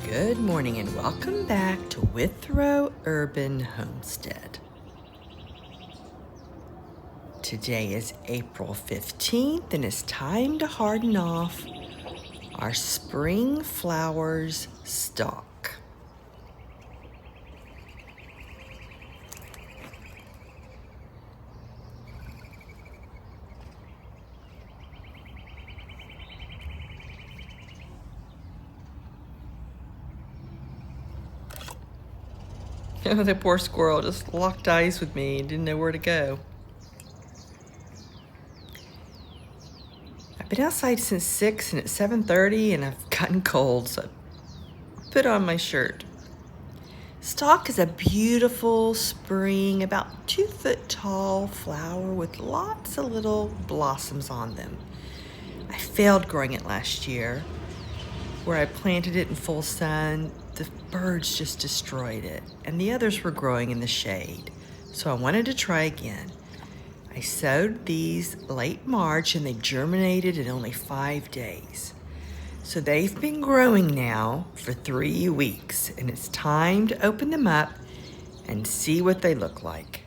Good morning and welcome back to Withrow Urban Homestead. Today is April 15th and it's time to harden off our spring flowers stalk. Oh, the poor squirrel just locked eyes with me and didn't know where to go. I've been outside since 6 and it's 7:30 and I've gotten cold, so I put on my shirt. Stalk is a beautiful spring, about 2 foot tall flower with lots of little blossoms on them. I failed growing it last year. Where I planted it in full sun, the birds just destroyed it, and the others were growing in the shade. So I wanted to try again. I sowed these late March and they germinated in only 5 days. So they've been growing now for 3 weeks, and it's time to open them up and see what they look like.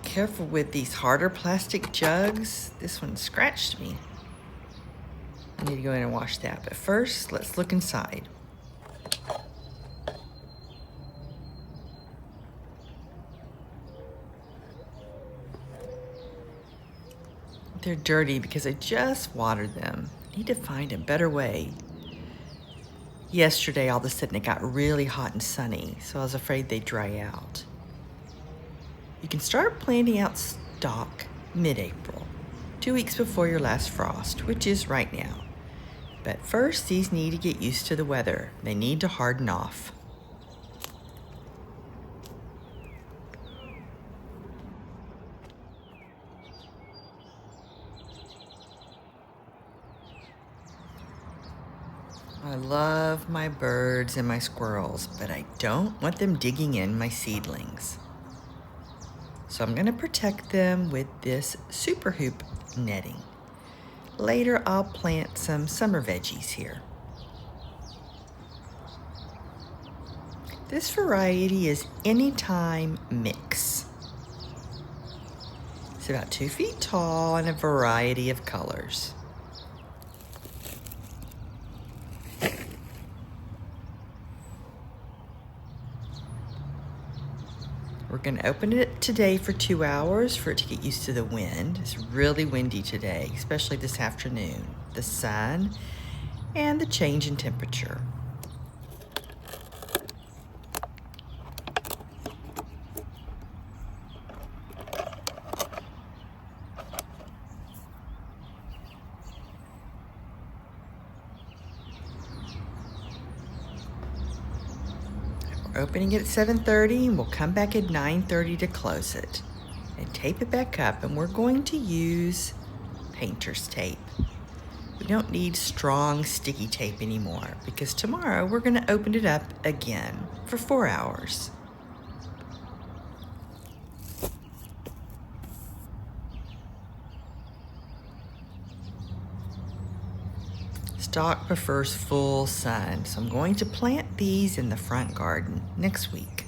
Careful with these harder plastic jugs. This one scratched me. I need to go in and wash that. But first, let's look inside. They're dirty because I just watered them. I need to find a better way. Yesterday, all of a sudden, it got really hot and sunny, so I was afraid they'd dry out. You can start planting out stalk mid-April, 2 weeks before your last frost, which is right now. But first, these need to get used to the weather. They need to harden off. I love my birds and my squirrels, but I don't want them digging in my seedlings. So I'm going to protect them with this super hoop netting. Later, I'll plant some summer veggies here. This variety is Anytime Mix. It's about 2 feet tall and a variety of colors. We're going to open it today for 2 hours for it to get used to the wind. It's really windy today, especially this afternoon. The sun and the change in temperature. Opening it at 7:30 and we'll come back at 9:30 to close it and tape it back up, and we're going to use painter's tape. We don't need strong sticky tape anymore because tomorrow we're going to open it up again for 4 hours. Stalk prefers full sun, so I'm going to plant these in the front garden next week.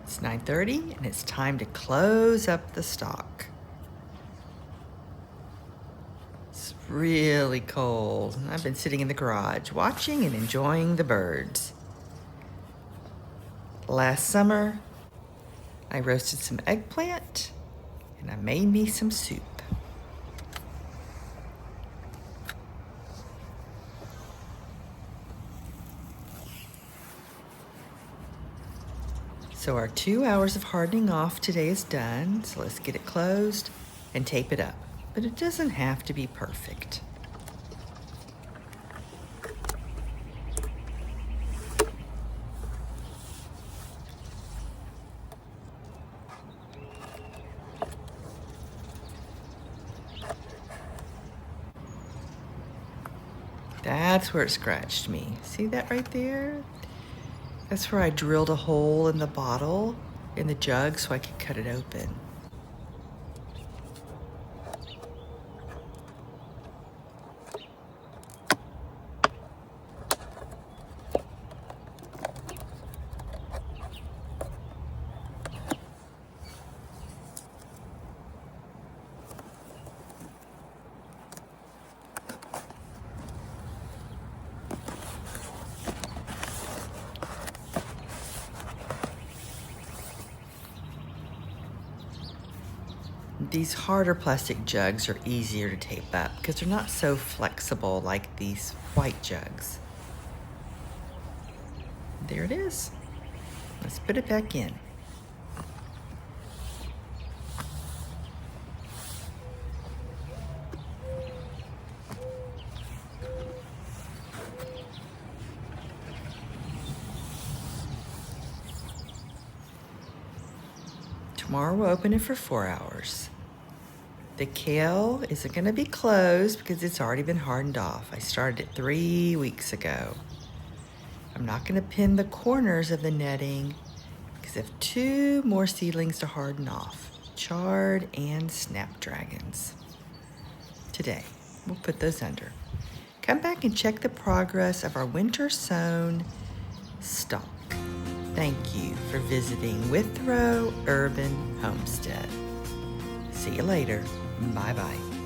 It's 9:30 and it's time to close up the stalk. It's really cold. I've been sitting in the garage watching and enjoying the birds. Last summer, I roasted some eggplant and I made me some soup. So our 2 hours of hardening off today is done. So let's get it closed and tape it up. But it doesn't have to be perfect. That's where it scratched me. See that right there? That's where I drilled a hole in the bottle, in the jug, so I could cut it open. These harder plastic jugs are easier to tape up because they're not so flexible like these white jugs. There it is. Let's put it back in. Tomorrow we'll open it for 4 hours. The kale isn't going to be closed because it's already been hardened off. I started it 3 weeks ago. I'm not going to pin the corners of the netting because I have 2 more seedlings to harden off, chard and snapdragons. Today, we'll put those under. Come back and check the progress of our winter sown stock. Thank you for visiting Withrow Urban Homestead. See you later. Bye-bye.